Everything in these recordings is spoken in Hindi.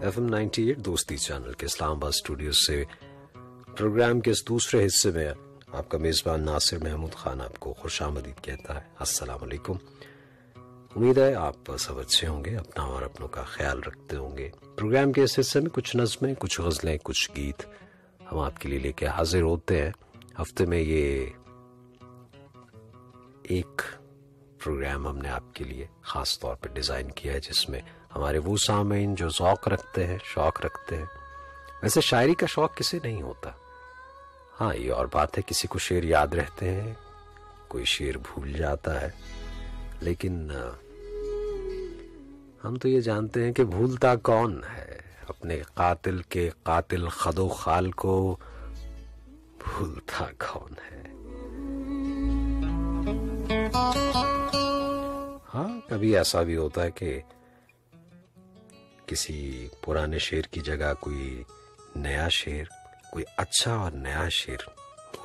FM 98 दोस्ती चैनल के इस्लामाबाद स्टूडियो से प्रोग्राम के इस दूसरे हिस्से में आपका मेज़बान नासिर महमूद खान आपको खुशामदीद कहता है। अस्सलाम वालेकुम। उम्मीद है आप सब अच्छे होंगे, अपना और अपनों का ख्याल रखते होंगे। प्रोग्राम के इस हिस्से में कुछ नज़में, कुछ गज़लें, कुछ गीत हम आपके लिए लेके हाजिर होते हैं। हफ्ते में ये एक प्रोग्राम हमने आपके लिए ख़ास तौर पर डिज़ाइन किया है, जिसमें हमारे वो सामीन जो शौक रखते हैं। वैसे शायरी का शौक किसे नहीं होता। हाँ, ये और बात है, किसी को शेर याद रहते हैं, कोई शेर भूल जाता है, लेकिन हम तो ये जानते हैं कि भूलता कौन है। अपने कातिल के कातिल खदो खाल को भूलता कौन है। हाँ, कभी ऐसा भी होता है कि किसी पुराने शेर की जगह कोई नया शेर, कोई अच्छा और नया शेर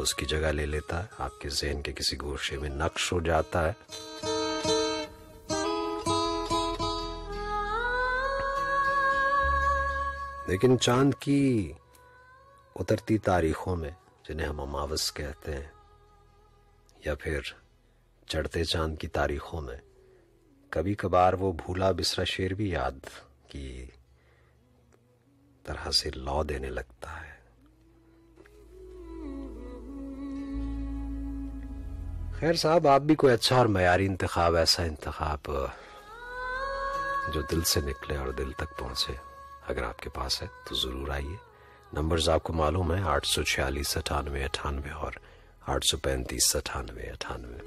उसकी जगह ले लेता है, आपके ज़हन के किसी गोशे में नक्श हो जाता है। लेकिन चांद की उतरती तारीखों में, जिन्हें हम अमावस कहते हैं, या फिर चढ़ते चांद की तारीखों में, कभी कभार वो भूला बिसरा शेर भी याद की तरह से लौ देने लगता है। खैर साहब, आप भी कोई अच्छा और मयारी इंतखाब, ऐसा इंतखाब जो दिल से निकले और दिल तक पहुंचे, अगर आपके पास है तो जरूर आइए। नंबर्स आपको मालूम है, 846 98 98 और 835 98 98।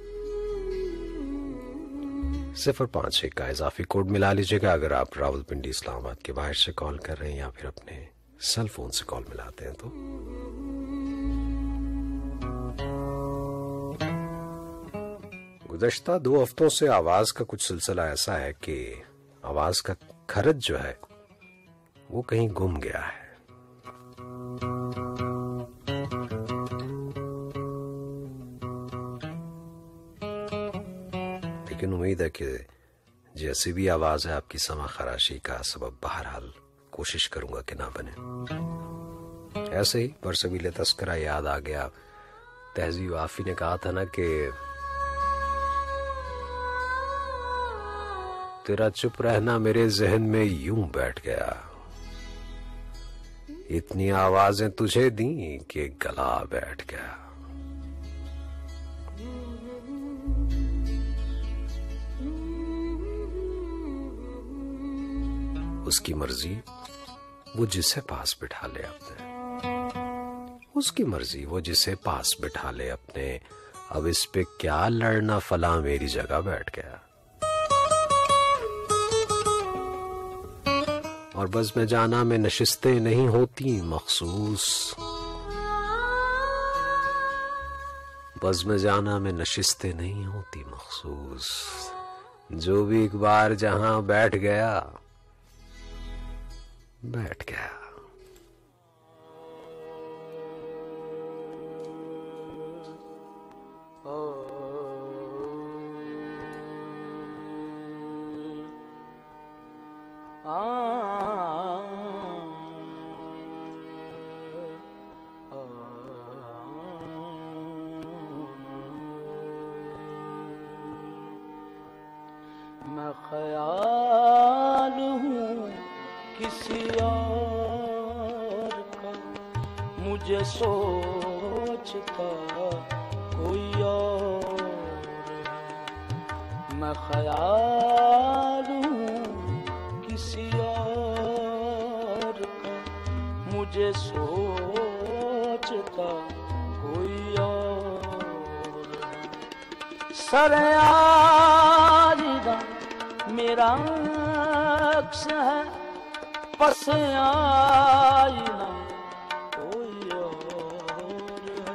051 का इजाफी कोड मिला लीजिएगा अगर आप रावलपिंडी इस्लामाबाद के बाहर से कॉल कर रहे हैं या फिर अपने सेल फोन से कॉल मिलाते हैं तो। गुज़श्ता 2 हफ्तों से आवाज का कुछ सिलसिला ऐसा है कि आवाज का खरज जो है वो कहीं गुम गया है। लेकिन उम्मीद है कि जैसी भी आवाज है आपकी समा खराशी का सबब बहरहाल कोशिश करूंगा कि ना बने। ऐसे ही बरसबीले तस्करा याद आ गया। तहजीब आफी ने कहा था ना कि तेरा चुप रहना मेरे जहन में यूं बैठ गया, इतनी आवाजें तुझे दी कि गला बैठ गया। उसकी मर्जी वो जिसे पास बिठा ले अपने, उसकी मर्जी वो जिसे पास बिठा ले अपने, अब इस पे क्या लड़ना, फला मेरी जगह बैठ गया। और बज़ में जाना में नशिस्तें नहीं होती मखसूस, बज़ में जाना में नशिस्तें नहीं होती मखसूस, जो भी एक बार जहां बैठ गया बैठ गया। मैं ख्याल हूँ किसी और का, मुझे सोचता कोई और है। मैं ख्याल हूँ किसी और का, मुझे सोचता कोई और है। सरेआलिदा मेरा अक्स है, पस आईना कोई और है।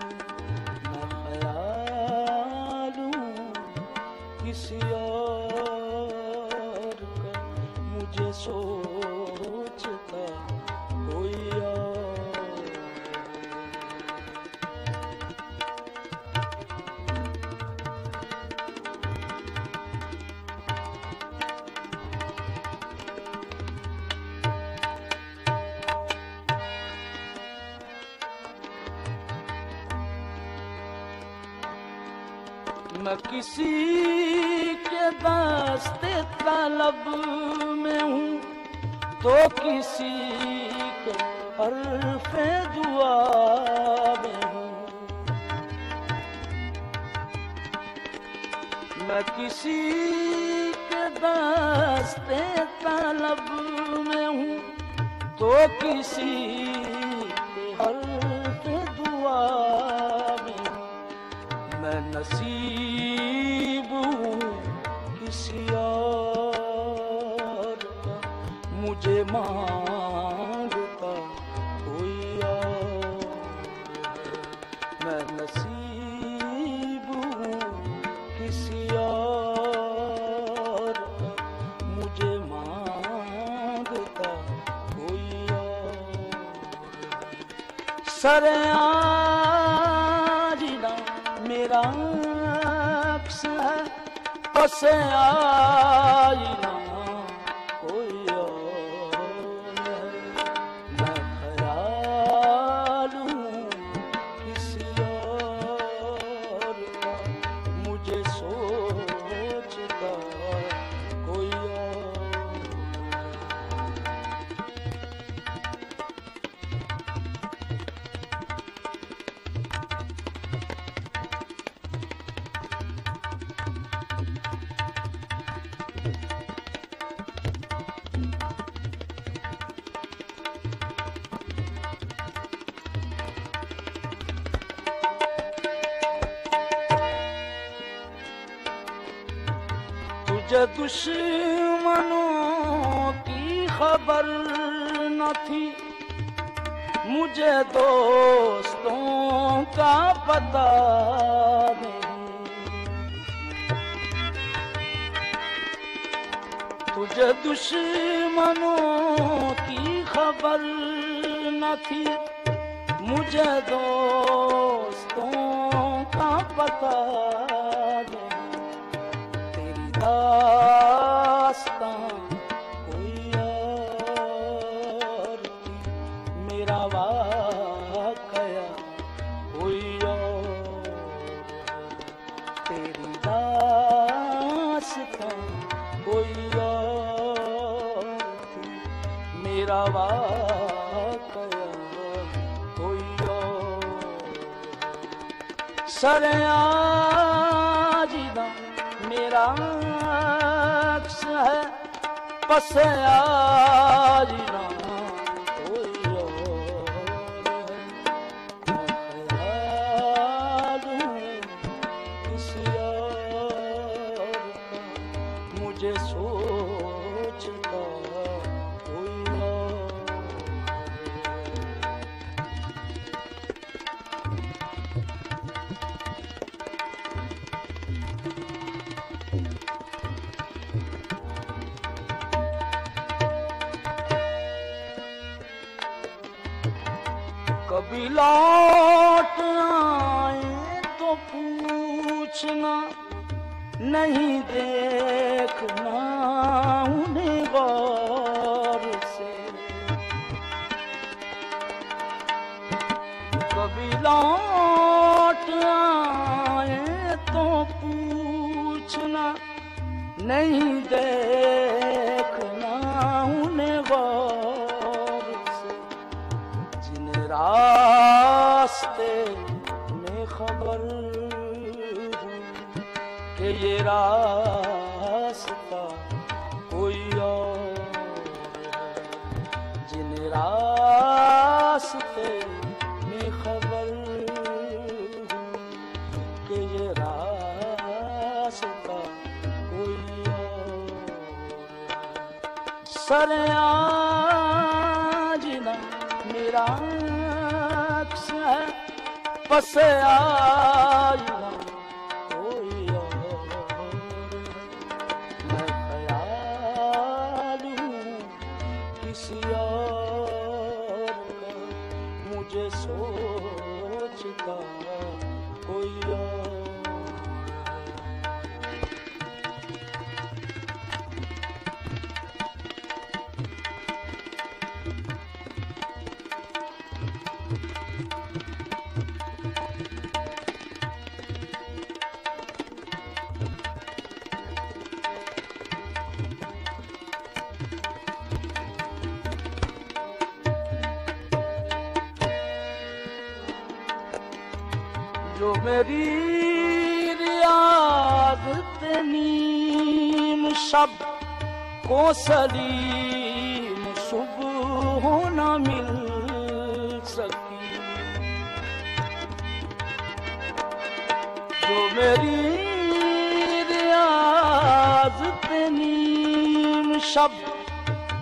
मैं ख्याल हूँ किसी और का, मुझे सोचता कोई और। मैं किसी के दस्ते तलब में हूँ तो किसी के हर्फ़े दुआ में हूँ। मैं किसी के दस्ते तलब में हूँ तो किसी के हर्फ़े दुआ में हूँ। मैं नसीब हूँ किसी और का, मुझे मांगता कोई और है। मैं नसीब हूँ किसी और का, मुझे मांगता कोई और है। सरेआजिना मेरा अक्स है, पसे आईना कोई और है। मैं ख्याल हूँ किसी और का, मुझे सोचता कोई और तुझे दुश्मनों की खबर न थी, मुझे दोस्तों का पता नहीं। तुझे दुश्मनों की खबर न थी, मुझे दोस्तों का पता नहीं। दास्तां कोई और थी, मेरा वाक़या कोई और। तेरी दास्तां कोई और थी, मेरा वाक़या कोई और। सरेआजिना मेरा अक्स है, पसे आईना कोई और है। मैं ख्याल हूँ किसी और का, मुझे सोचता कोई और कभी लौट आए तो पूछना, नहीं देखना उन्हें गौर से। कभी लौट आए तो पूछना, नहीं देखना उन्हें गौर से। जिन्हें रास्ते में खबर हूँ कि ये रास्ता कोई और है। जिन्हें रास्ते में खबर हूँ कि ये रास्ता कोई और है। सरेआजिना मेरा अक्स है, पसे आईना कोई और है। मैं ख्याल हूँ किसी और का, मुझे सोचता कोई और। जो मेरी रियाज़त नीम शब को सलीम सुबह न मिल सकी, जो मेरी रियाज़त नीम शब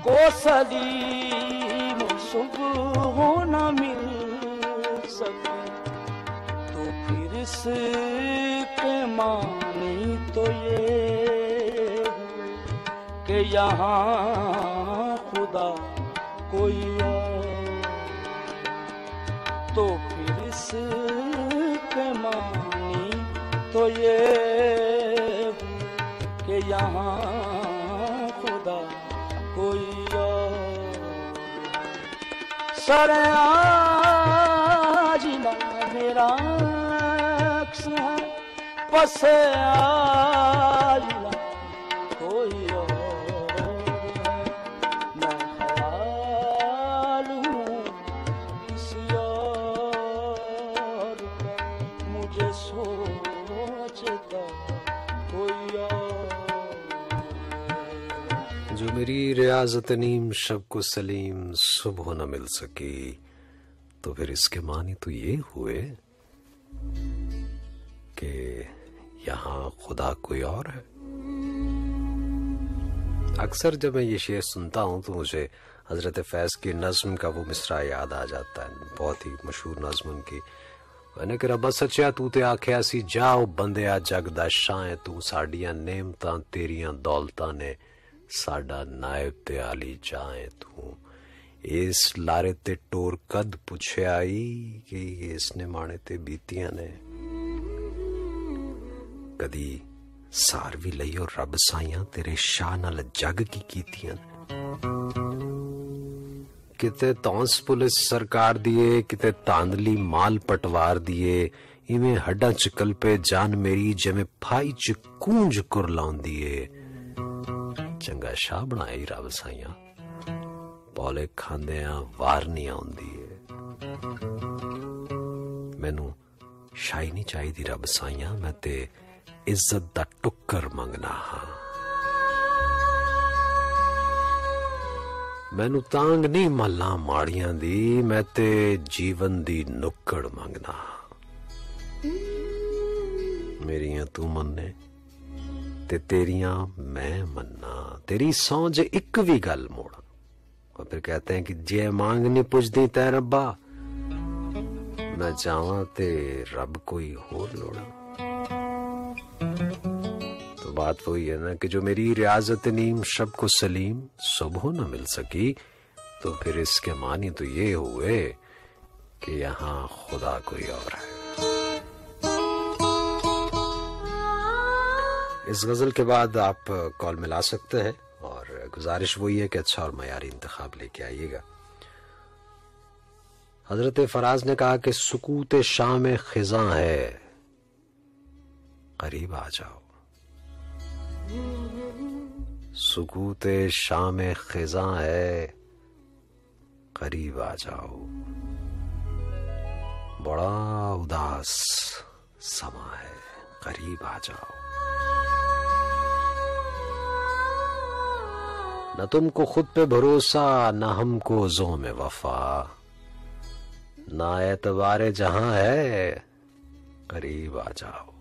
को सलीम सुबह न मिल सकी, तो फिर इसके मानी तो ये कि यहाँ खुदा कोई और, तो फिर इसके मानी तो ये कि यहाँ खुदा कोई और। सरे आज ना मेरा अक्स है, पसे आज ना कोई और है, मैं ख्याल हूँ किसी और का, मुझे सोचता कोई और। जो मेरी रियाज़त नीम शब को सलीम सुबह न मिल सकी, तो फिर इसके मानी तो ये हुए कि यहाँ खुदा कोई और है। अक्सर जब मैं ये शेर सुनता हूँ तो मुझे हजरत फैज़ की नज़्म का वो मिसरा याद आ जाता है, बहुत ही मशहूर नज़्म उनकी। मैंने कि रब्बा सच्चा तू ते आख्या सी जाओ बंदिया जग दा शां, तू साडियां नेमतां तेरियां दौलतां ने साडा नायब ते आली जाए, तू इस लारे ते टोर कद पुछे आई कि इसने माने ते बीतियां ने, कदी सार भी लईओ रब साइयां तेरे शाह नाल जग की कीतियां ने। किते तौंस पुलिस सरकार दिए, किते तांदली माल पटवार दिए, इवें हड्डा च कल्पे जान मेरी जिवें फाई च कूंज कुरलाउंदी ए, चंगा शाह बनाई रब साइयां पौले खांदियां वार नहीं आउंदी है। मैनू शाही नहीं चाहिदी रब साइयां, मैं ते इज्जत दा टुक्कर मंगना हाँ। मैनू तांग नहीं मल्ला माड़ियां दी, मैं ते जीवन दी नुक्कड़ मंगना हाँ। मेरियां तू मन्ने ते तेरियां मैं मन्ना, तेरी सौं जे इक भी गल मोड़ा। और फिर कहते हैं कि जे मांग नहीं पुछदी तै रब्बा, मैं चाहवां ते रब कोई होर लोड़ा। तो बात वही है ना कि जो मेरी रियाजत नीम शब को सलीम सुबह न मिल सकी, तो फिर इसके मानी तो ये हुए कि यहाँ खुदा कोई और है। इस गजल के बाद आप कॉल मिला सकते हैं और गुजारिश वही है कि अच्छा और मयारी इंतखाब लेके आइएगा। हजरत फराज ने कहा कि सुकूत शाम खिजा है, करीब आ जाओ। सुकूत शाम खिजा है, करीब आ जाओ। बड़ा उदास समा है, करीब आ जाओ। न तुमको खुद पे भरोसा, न हमको ज़ो में वफा, ना एतबारे जहां है, करीब आ जाओ।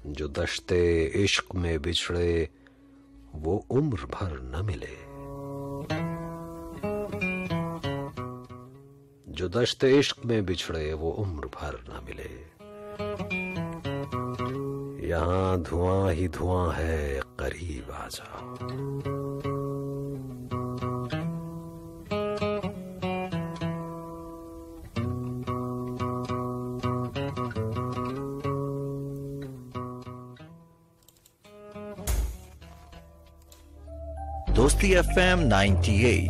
जो दश्ते इश्क में बिछड़े वो उम्र भर न मिले, जो दश्ते इश्क में बिछड़े वो उम्र भर न मिले। यहाँ धुआं ही धुआं है, करीब आ जाओ। दोस्ती FM 98।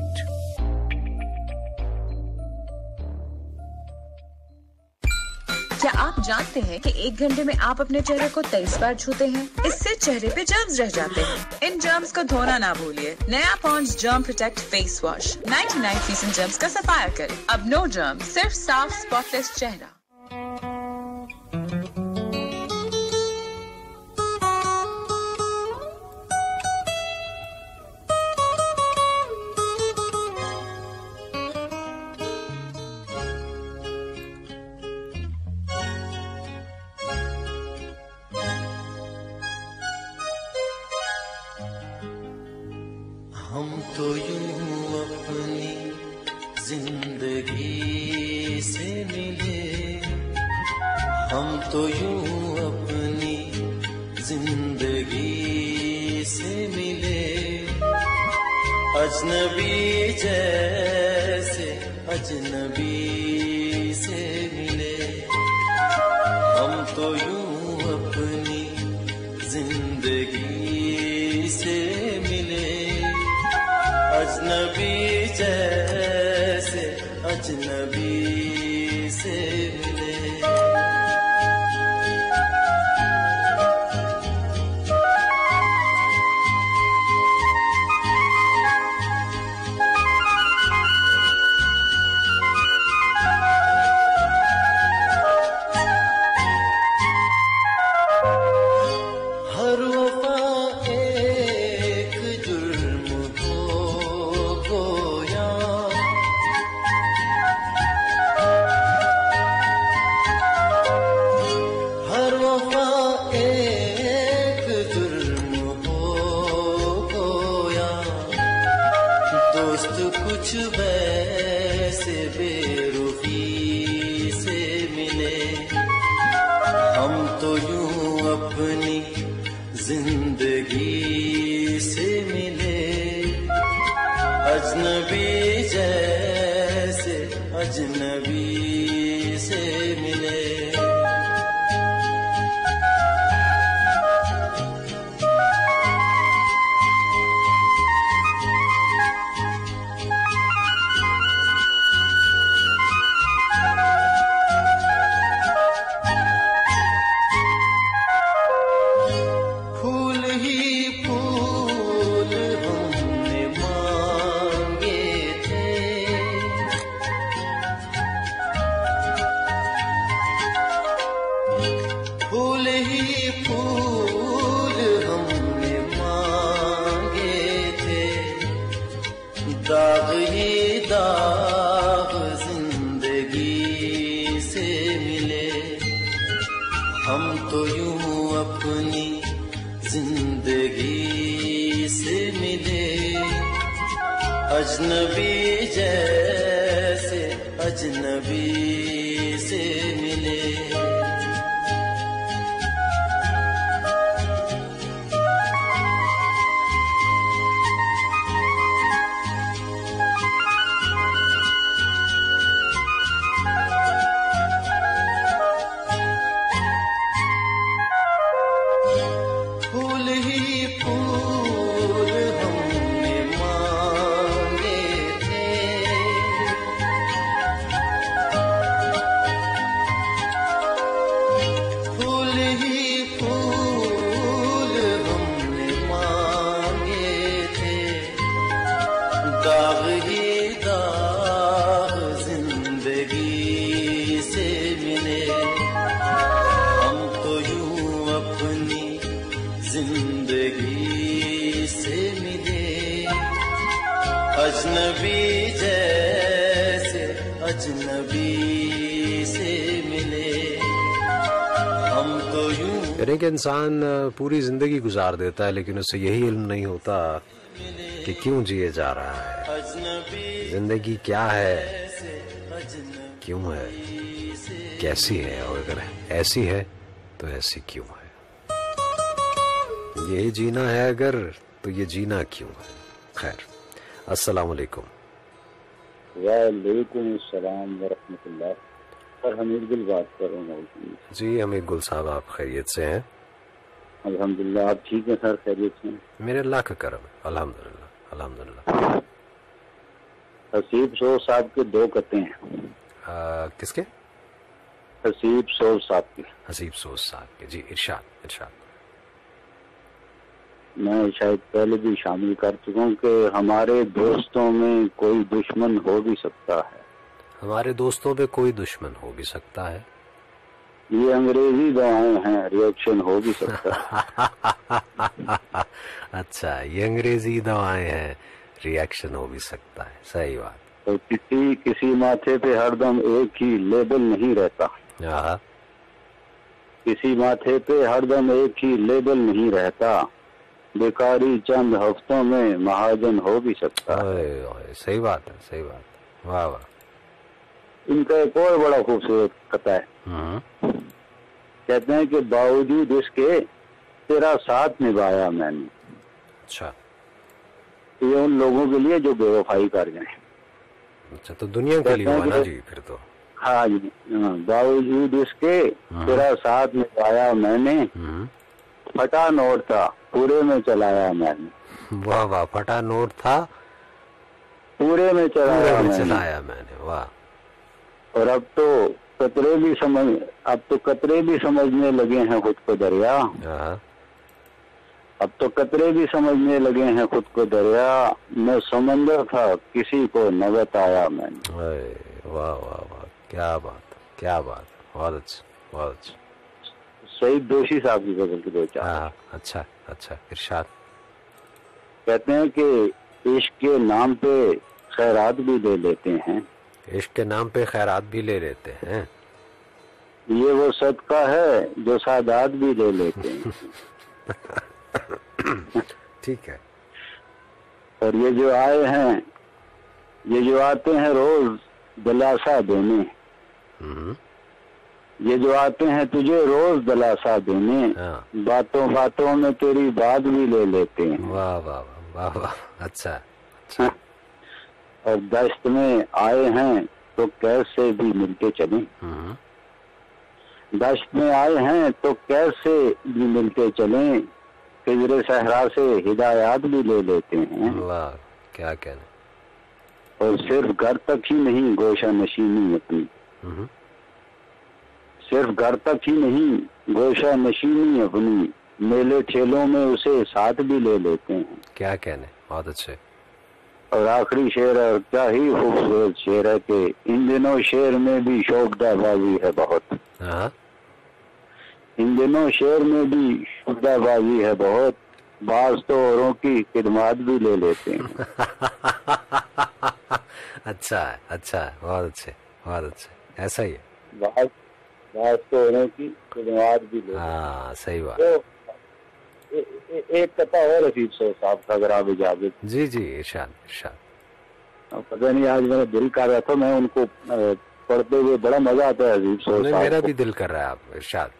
क्या आप जानते हैं कि 1 घंटे में आप अपने चेहरे को 23 बार छूते हैं? इससे चेहरे पे जर्म्स रह जाते हैं। इन जर्म्स को धोना ना भूलिए। नया Pond's germ protect face wash 99% germs का सफाया करे। अब नो जर्म, सिर्फ साफ स्पॉटलेस चेहरा। हम तो यूं अपनी जिंदगी से मिले, हम तो यूं अपनी जिंदगी से मिले, अजनबी जैसे अजनबी से मिले। हम तो यूं अपनी जिंदगी से मिले, अजनबी जैसे अजनबी से मिले। हर वफा एक जुर्म हो गोया, हर वफा एक जुर्म हो गोया, दोस्त कुछ वैसे बेरुखी से मिले। हम तो यूं अपनी जिंदगी से मिले, अजनबी जैसे अजनबी से मिले। फूल ही फूल हमने मांगे थे, फूल ही फूल हमने मांगे थे, दाग ही दाग जिंदगी से मिले। हम तो यूं अपनी जिंदगी से मिले, अजनबी जैसे अजनबी से मिले। फूल ही फूल हमने मांगे थे, फूल ही फूल हमने मांगे थे, दाग ही दाग जिंदगी से मिले। हम तो यूं अपनी जिंदगी से मिले, अजनबी जैसे अजनबी से मिले। हम तो यूं एक इंसान पूरी जिंदगी गुजार देता है लेकिन उसे यही इल्म नहीं होता कि क्यों जिए जा रहा है, जिंदगी क्या है, क्यों है, कैसी है, और अगर ऐसी है तो ऐसी क्यों है। यही जीना है अगर, तो ये जीना क्यों है। खैर, अस्सलाम वालेकुम। वालेकुम अस्सलाम व रहमतुल्लाह। सर हमीद गुल बात कर रहा हूँ। जी हमीद गुल साहब, आप खैरियत से हैं? अल्हम्दुलिल्लाह। आप ठीक हैं सर? खैरियत से? मेरे अल्लाह का करम, अल्हम्दुलिल्लाह अल्हम्दुलिल्लाह। हसीब शो साहब के 2 कते हैं। किसके? हसीब सोज साहब की। हसीब सोज साहब के। जी इरशाद इरशाद। मैं शायद पहले भी शामिल कर चुका हूँ कि हमारे दोस्तों में कोई दुश्मन हो भी सकता है। हमारे दोस्तों पे कोई दुश्मन हो भी सकता है। ये अंग्रेजी दवाएं हैं, रिएक्शन हो भी सकता है। अच्छा, ये अंग्रेजी दवाएं हैं, रिएक्शन हो भी सकता है। सही बात। तो किसी माथे पे हरदम एक ही लेबल नहीं रहता। किसी माथे पे हरदम एक ही लेबल नहीं रहता। बेकारी चंद हफ्तों में महाजन हो भी सकता है। सही बात है, सही बात है। वाह वाह। इनका एक और बड़ा खूबसूरत कथा है। कहते हैं कि बावजूद इसके तेरा साथ निभाया मैंने। अच्छा, ये उन लोगों के लिए जो बेवफाई कर जाए। अच्छा, तो दुनिया के लिए हुआ ना जी फिर तो। हाँ जी, बावजूद इसके तेरा साथ निभाया मैंने। फटा नोट था पूरे में चलाया मैंने। वाह वाह। फटा नोट था पूरे में चलाया मैंने। वाह। और अब तो कतरे भी समझने लगे हैं खुद को दरिया। अब तो कतरे भी समझने लगे हैं खुद को दरिया। मैं समंदर था किसी को न बताया मैंने। वाह वाह वाह, क्या बात, क्या बात। बहुत अच्छा, बहुत अच्छा। सईद दोषी साहब की गजल की दो चार। अच्छा अच्छा, इरशाद। कहते हैं कि इश्क के नाम पे खैरात भी ले लेते हैं। इश्क के नाम पे खैरात भी ले लेते हैं। ये वो सदका है जो सादात भी ले लेते हैं। ठीक है। और ये जो आए हैं, ये जो आते हैं रोज दिलासा देने। ये जो आते हैं तुझे रोज दिलासा देने। बातों बातों में तेरी बात भी ले लेते हैं। वाह वाह वाह वाह। अच्छा अच्छा। और दस्त में आए हैं तो कैसे भी मिलके चले। दस्त में आए हैं तो कैसे भी मिलके चलें। फिजरे सहरा से हिदायत भी ले लेते हैं। वाह, क्या कहना। और सिर्फ घर तक ही नहीं गोशा नशीनी अपनी। सिर्फ घर तक ही नहीं गोशा नशीनी अपनी। मेले ठेलों में उसे साथ भी ले लेते हैं। क्या कहने, बहुत अच्छे। और आखिरी शेर है, क्या ही खूबसूरत शेर है कि इन दिनों शेर में भी शोबदाबाजी है बहुत। इन दिनों शेर में भी शोबदाबाजी है बहुत। बाज तो औरों की खिदमत भी ले लेते हैं। अच्छा है, अच्छा है, बहुत अच्छे, बहुत अच्छे। ऐसा ही है। बाज तो औरों की खिदमत भी ले। हाँ, सही बात। तो एक कथा और हसीब साहब का अगर आप इजाजत। जी जी, इरशाद इरशाद। पता नहीं आज मेरा दिल कर रहा था, मैं उनको पढ़ते हुए बड़ा मजा आता है हसीब साहब। मेरा भी दिल कर रहा है, आप इरशाद।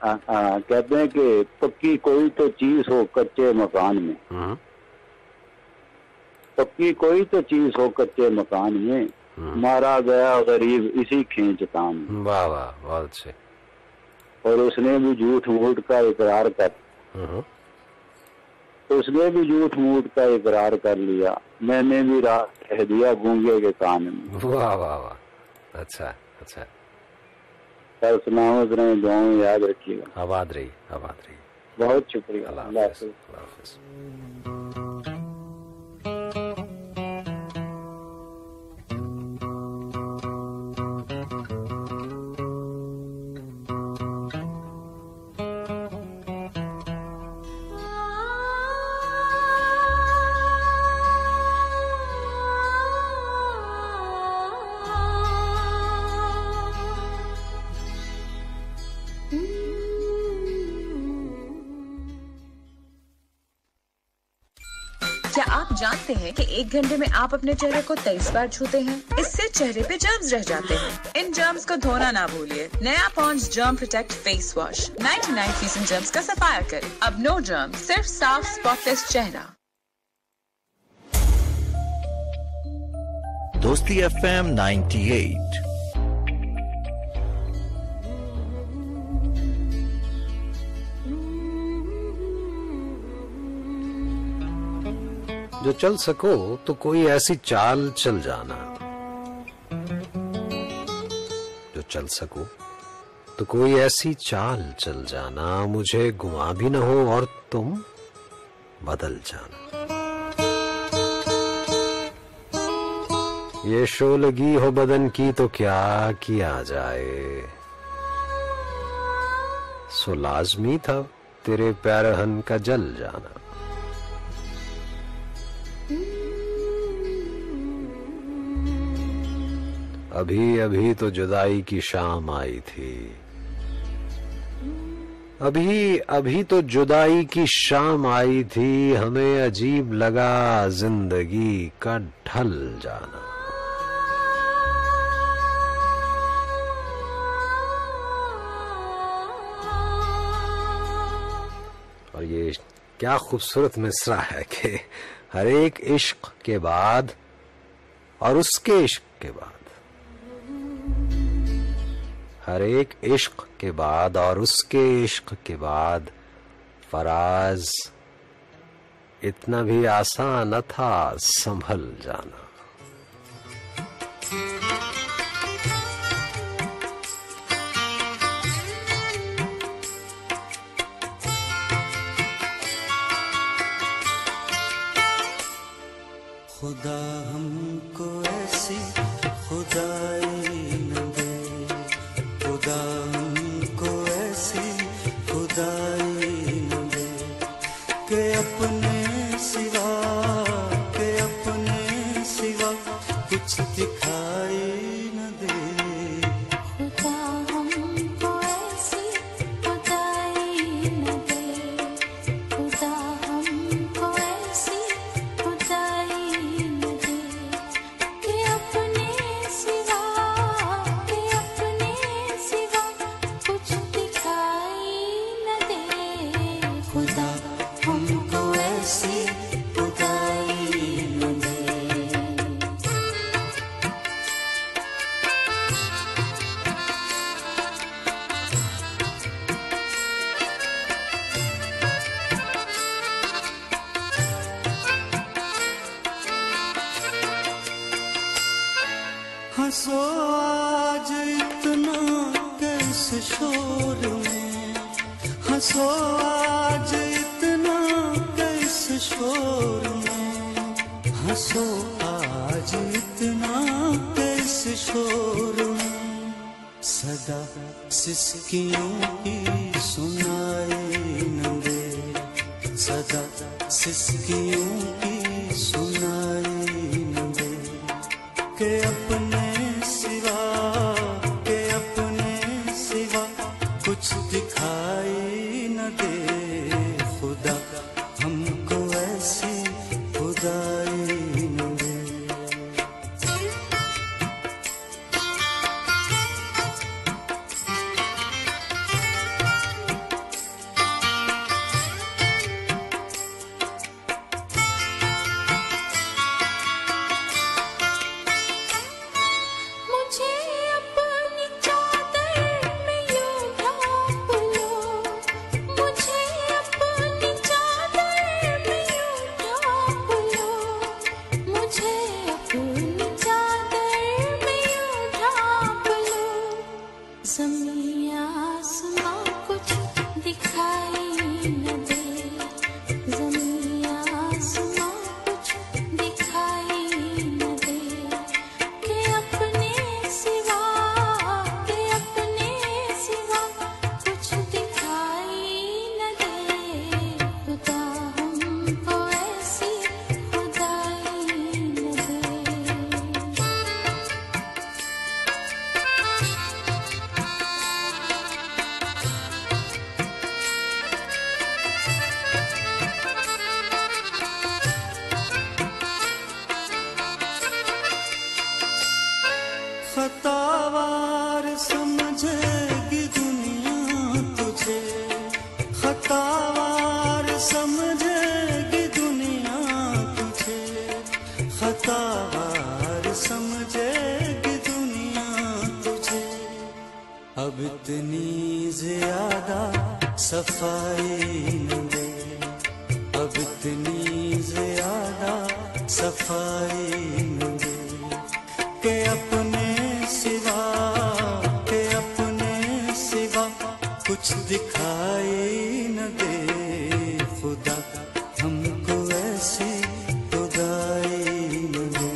कहते हैं कि पक्की कोई तो चीज हो कच्चे मकान में। पक्की कोई तो चीज हो कच्चे मकान में। मारा गया गरीब इसी खींचतान में। वाह वाह, बहुत अच्छे। और उसने भी झूठ मूठ का इकरार कर। उसने भी झूठ मूठ का इकरार कर लिया। मैंने भी रात कह दिया गूंगे के कान में। वाह वाह वाह, अच्छा अच्छा। सलामत रहे, दुआएं याद रखिएगा। आबाद रही, आबाद रही। बहुत शुक्रिया। अल्लाह हाफ़िज़। क्या आप जानते हैं कि 1 घंटे में आप अपने चेहरे को 23 बार छूते हैं? इससे चेहरे पे जर्म्स रह जाते हैं। इन जर्म्स को धोना ना भूलिए। नया Pond's germ protect face wash 99% germs का सफाया करे। अब नो जर्म, सिर्फ साफ स्पॉटलेस चेहरा। दोस्ती FM 98। जो चल सको तो कोई ऐसी चाल चल जाना। जो चल सको तो कोई ऐसी चाल चल जाना, मुझे गुमा भी न हो और तुम बदल जाना। ये शोलगी हो बदन की तो क्या किया जाए, सो लाजमी था तेरे पैरहन का जल जाना। अभी अभी तो जुदाई की शाम आई थी, अभी अभी तो जुदाई की शाम आई थी, हमें अजीब लगा जिंदगी का ढल जाना। और ये क्या खूबसूरत मिसरा है कि हर एक इश्क के बाद और उसके इश्क के बाद, हर एक इश्क के बाद और उसके इश्क के बाद फराज इतना भी आसान न था संभल जाना। खुदा हमको ऐसी खुदाई न दे, खुदा हमको ऐसी खुदाई न दे कि अपने सिवा कुछ दिखाई न दे। खुदा हमको ऐसी खुदाई न दे, खुदा हमको ऐसी खुदाई न दे कि अपने सिवा कुछ दिखाई न दे। खुदा हमको ऐसी खुदाई न दे। हंसो आज इतना कैसे शोर में, हंसो आज इतना कैसे शोर में, हंसो आज इतना कैसे शोर में। सदा सिसकियों की सुनाई न दे, सदा सिसकियों की सुनाई न दे के अपने सिवा कुछ दिखाई न दे। खुदा हमको ऐसी खुदाई न दे। मुझे अपनी चादर में यूं ढाँप लो, मुझे अपनी चादर में यूं ढाँप लो, मुझे अपनी चादर में यूं ढाँप लो। ज़मीं आसमां कुछ दिखाई न दे, ज़मीं आसमां कुछ दिखाई न दे कि अपने सिवा कुछ दिखाई न दे। खुदा हमको ऐसी खुदाई न दे। खतावार समझेगी दुनिया तुझे, खतावार समझेगी दुनिया तुझे, खतावार समझेगी दुनिया तुझे। अब इतनी ज्यादा सफाई न दे, अब इतनी ज्यादा सफाई न दे के अपने सिवा कुछ दिखाई न दे खुदा हमको ऐसी खुदाई न दे।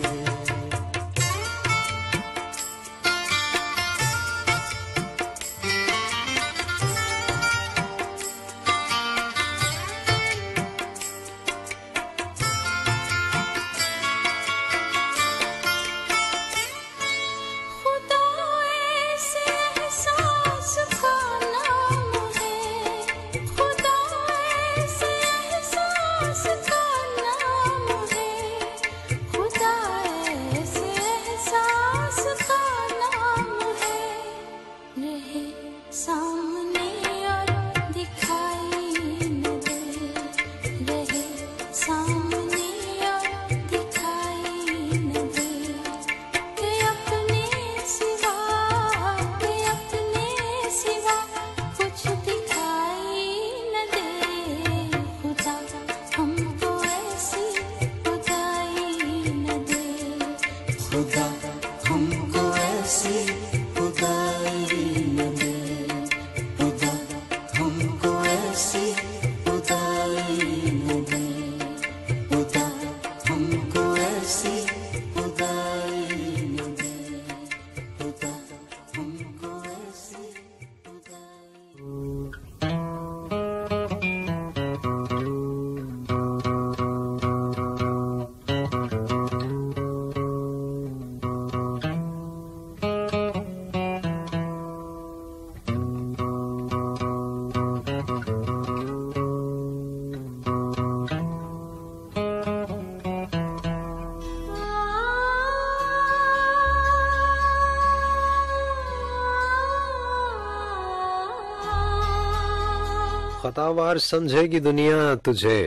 खतावार समझेगी दुनिया तुझे,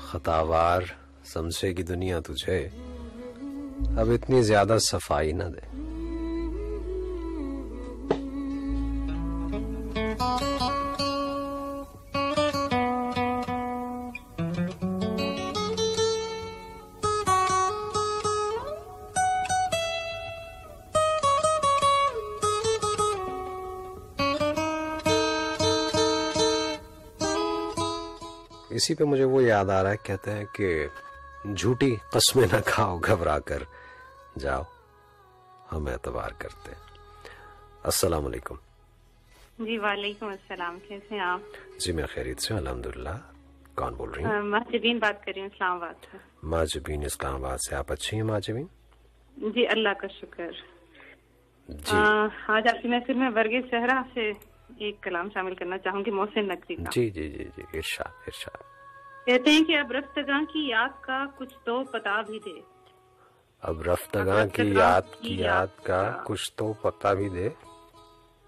खतावार समझेगी दुनिया तुझे, अब इतनी ज्यादा सफाई न दे। इसी पे मुझे वो याद आ रहा है, कहते हैं कि झूठी कस्में न खाओ, घबरा कर जाओ, हम एतबार करते हैं। अस्सलाम वालेकुम। जी वालेकुम अस्सलाम, कैसे हैं आप? जी मैं खैरियत से, अल्हम्दुलिल्लाह। कौन बोल रही हैं? माजबीन बात कर रही हूँ इस्लामाबाद से। माजबीन इस्लामाबाद से, आप अच्छी हैं माजबीन? जी अल्लाह का शुक्र। जी आज आपकी महफिल में वर्गीज़ सहरा से एक कलाम शामिल करना चाहूंगी, मोहसिन नकवी का। जी जी जी जी, इरशाद इरशाद। कहते हैं कि अब रफ्तगां की याद का कुछ तो पता भी दे, अब रफ्तगां की याद का कुछ तो पता भी दे,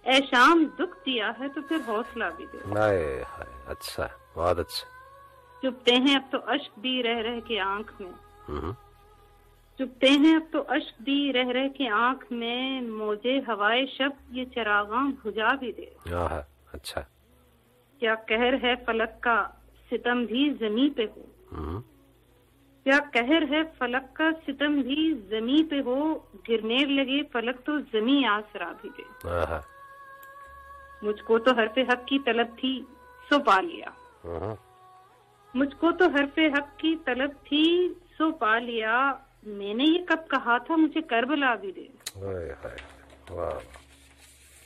ए शाम दुख दिया है तो फिर हौसला भी दे। हाय हाय, अच्छा, बहुत अच्छा। चुपते हैं अब तो अश्क भी रह रह के आंख में, चुपते हैं अब तो अश्क भी रह रह के आंख में, मौजे हवाए शब ये चरागां बुझा भी दे। अच्छा। क्या कहर है फलक का सितम भी जमी पे हो, क्या कहर है फलक का सितम भी जमी पे हो, गिरने लगे फलक तो जमी आसरा भी दे। मुझको तो हरफे हक की तलब थी सो पा लिया, मुझको तो हरफे हक की तलब थी सो पा लिया, मैंने ये कब कहा था मुझे करबला भी दे।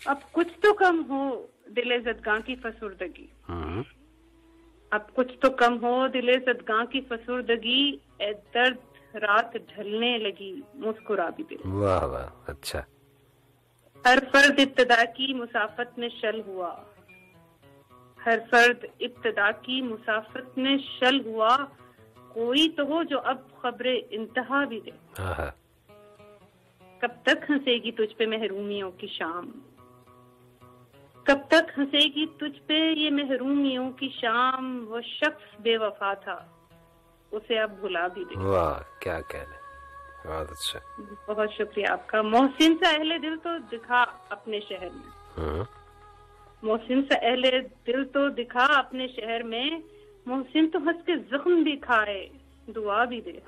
अब कुछ तो कम हो दिले ज़दगां की फसुर्दगी, अब कुछ तो कम हो दिले ज़दगां की फसुर्दगी, ए दर्द रात ढलने लगी मुस्कुरा भी दे। वाह वाह, अच्छा। हर फर्द इब्तिदा की मुसाफत में शल हुआ, हर फर्द इब्तिदा की मुसाफत में शल हुआ, कोई तो हो जो अब खबरे इंतहा भी दे। कब तक हंसेगी तुझ पे महरूमियों की शाम, कब तक हंसेगी तुझ पे ये महरूमियों की शाम, वो शख्स बेवफा था उसे अब भुला भी दे। वाह क्या कहने, बहुत अच्छा। बहुत शुक्रिया आपका। मोहसिन सा अहले दिल तो दिखा अपने शहर में, मोहसिन सा अहले दिल तो दिखा अपने शहर में, मोहसिन तो हंस के जख्म भी खाए दुआ भी दे।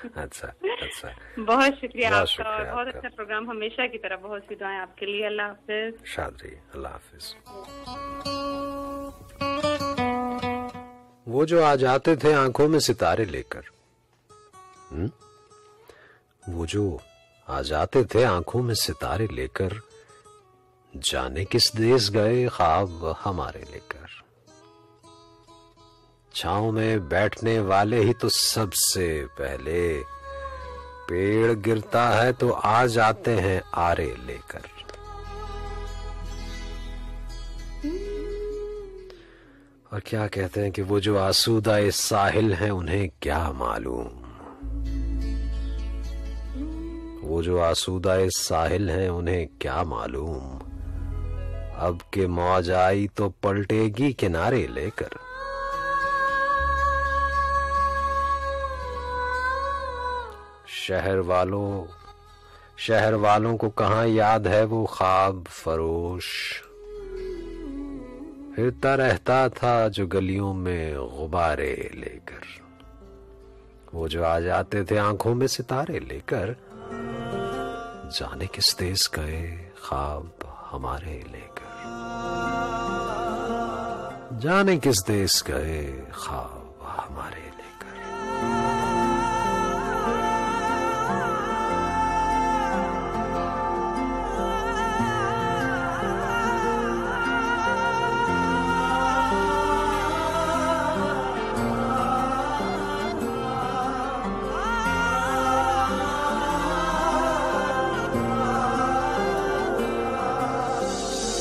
अच्छा अच्छा, बहुत शुक्रिया बहुत आपका, शुक्रिया और बहुत आपका। अच्छा प्रोग्राम हमेशा की तरह। बहुत सी दुआएं आपके लिए। अल्लाह हाफिज। शाद रहिए, अल्लाह हाफिज। वो जो आ जाते थे आंखों में सितारे लेकर, वो जो आ जाते थे आंखों में सितारे लेकर, जाने किस देश गए ख्वाब हमारे लेकर। छांव में बैठने वाले ही तो सबसे पहले, पेड़ गिरता है तो आ जाते हैं आरे लेकर। और क्या कहते हैं कि वो जो आसूदा इस साहिल हैं उन्हें क्या मालूम, वो जो आसूदा इस साहिल हैं उन्हें क्या मालूम, अब के मौज आई तो पलटेगी किनारे लेकर। शहर वालों को कहां याद है वो ख्वाब फरोश, फिरता रहता था जो गलियों में गुब्बारे लेकर। वो जो आ जाते थे आंखों में सितारे लेकर, जाने किस देश गए ख्वाब हमारे लेकर। जाने किस देश गए ख्वाब हमारे लेकर।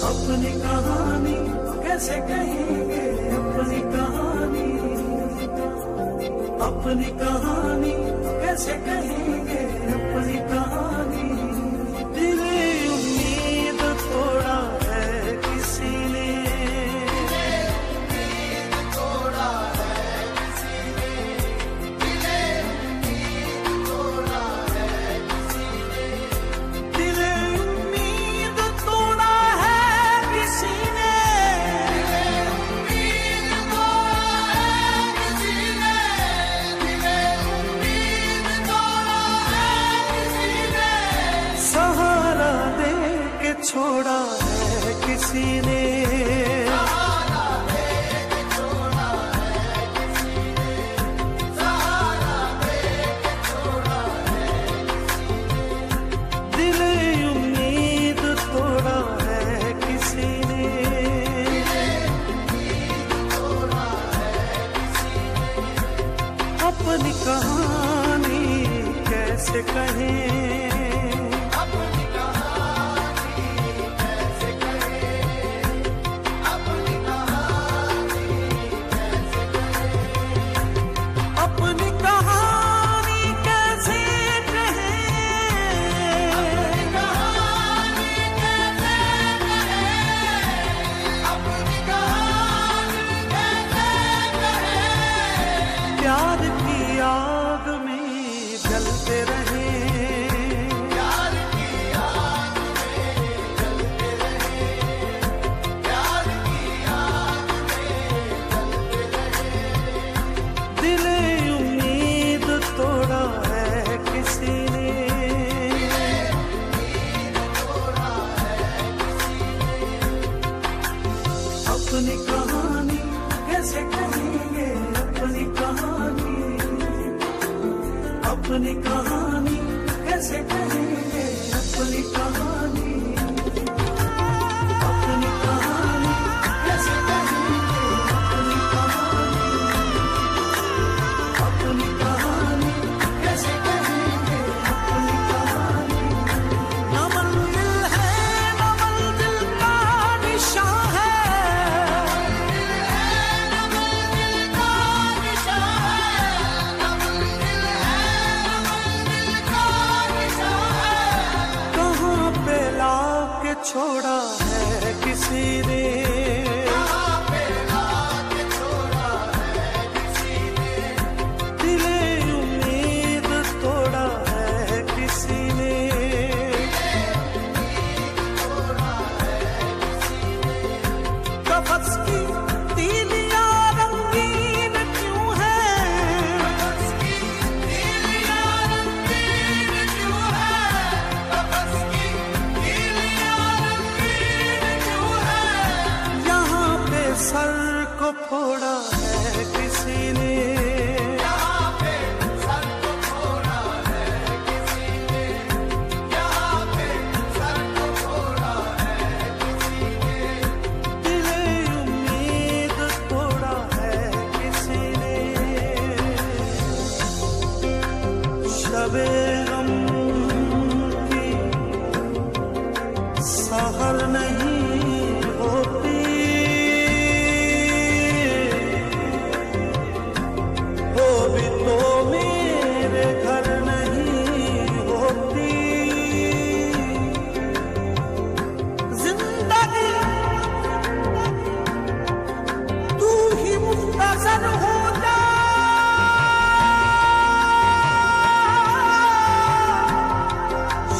अपनी कहानी कैसे कहेंगे, अपनी कहानी, अपनी कहानी कैसे कहेंगे, अपनी कहानी। दिले उम्मीद तोड़ा है किसी ने, तोड़ा है किसी ने, दिले उम्मीद तोड़ा है किसी ने, दिले उम्मीद तोड़ा है किसी ने, दिले उम्मीद तोड़ा है किसी ने, दिले उम्मीद तोड़ा है किसी ने, सहारा दे के छोड़ा है किसी ने, सहारा दे के छोड़ा है किसी ने, सहारा दे के छोड़ा है किसी ने, दिले उम्मीद तोड़ा है किसी ने, तोड़ा है किसी ने। अपनी कहानी कैसे कहें, अपनी कहानी कैसे कहें, अपनी कहानी कैसे कहें, अपनी कहानी कैसे कहें, अपनी कहानी कैसे कहें, अपनी कहानी कैसे कहें। प्यार की आग में जलते रहे, प्यार की आग में जलते रहे, प्यार की आग में जलते रहे। दिले उम्मीद तोड़ा है किसी ने, तोड़ा है किसी ने। अपनी कहानी कैसे कहेंगे, अपनी कहानी, अपनी कहानी कैसे कहेंगे, अपनी कहानी, अपनी कहानी कैसे कहेंगे, अपनी कहानी, अपनी कहानी कैसे कहेंगे, अपनी कहानी। न मंजिल है न मंजिल का निशान है, न मंजिल का निशान है, न मंजिल है न मंजिल का निशान है। कहाँ पे लाके छोड़ा है किसी ने, कहाँ पे लाके छोड़ा है किसी ने, दिले उम्मीद तोड़ा है किसी ने, तोड़ा है किसी ने। कफस की तीलियां रंगीन क्यों है, कफस की तीलियां सहर नहीं होती, वो भी तो मेरे घर नहीं होती। जिंदगी तू ही मुख्तसर हो जा,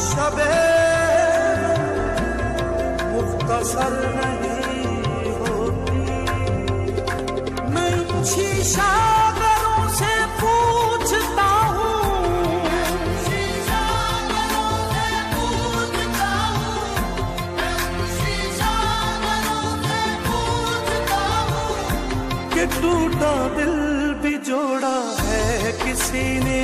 शबे मुख्तसर नहीं होती। मैं शीशागरों से पूछता हूँ, शीशागरों से पूछता हूँ, शीशागरों से पूछता हूँ कि टूटा दिल भी जोड़ा है किसी ने,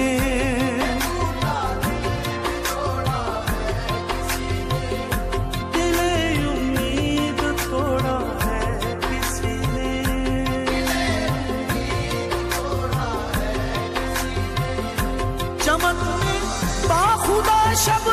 चमन में बाखुदा शब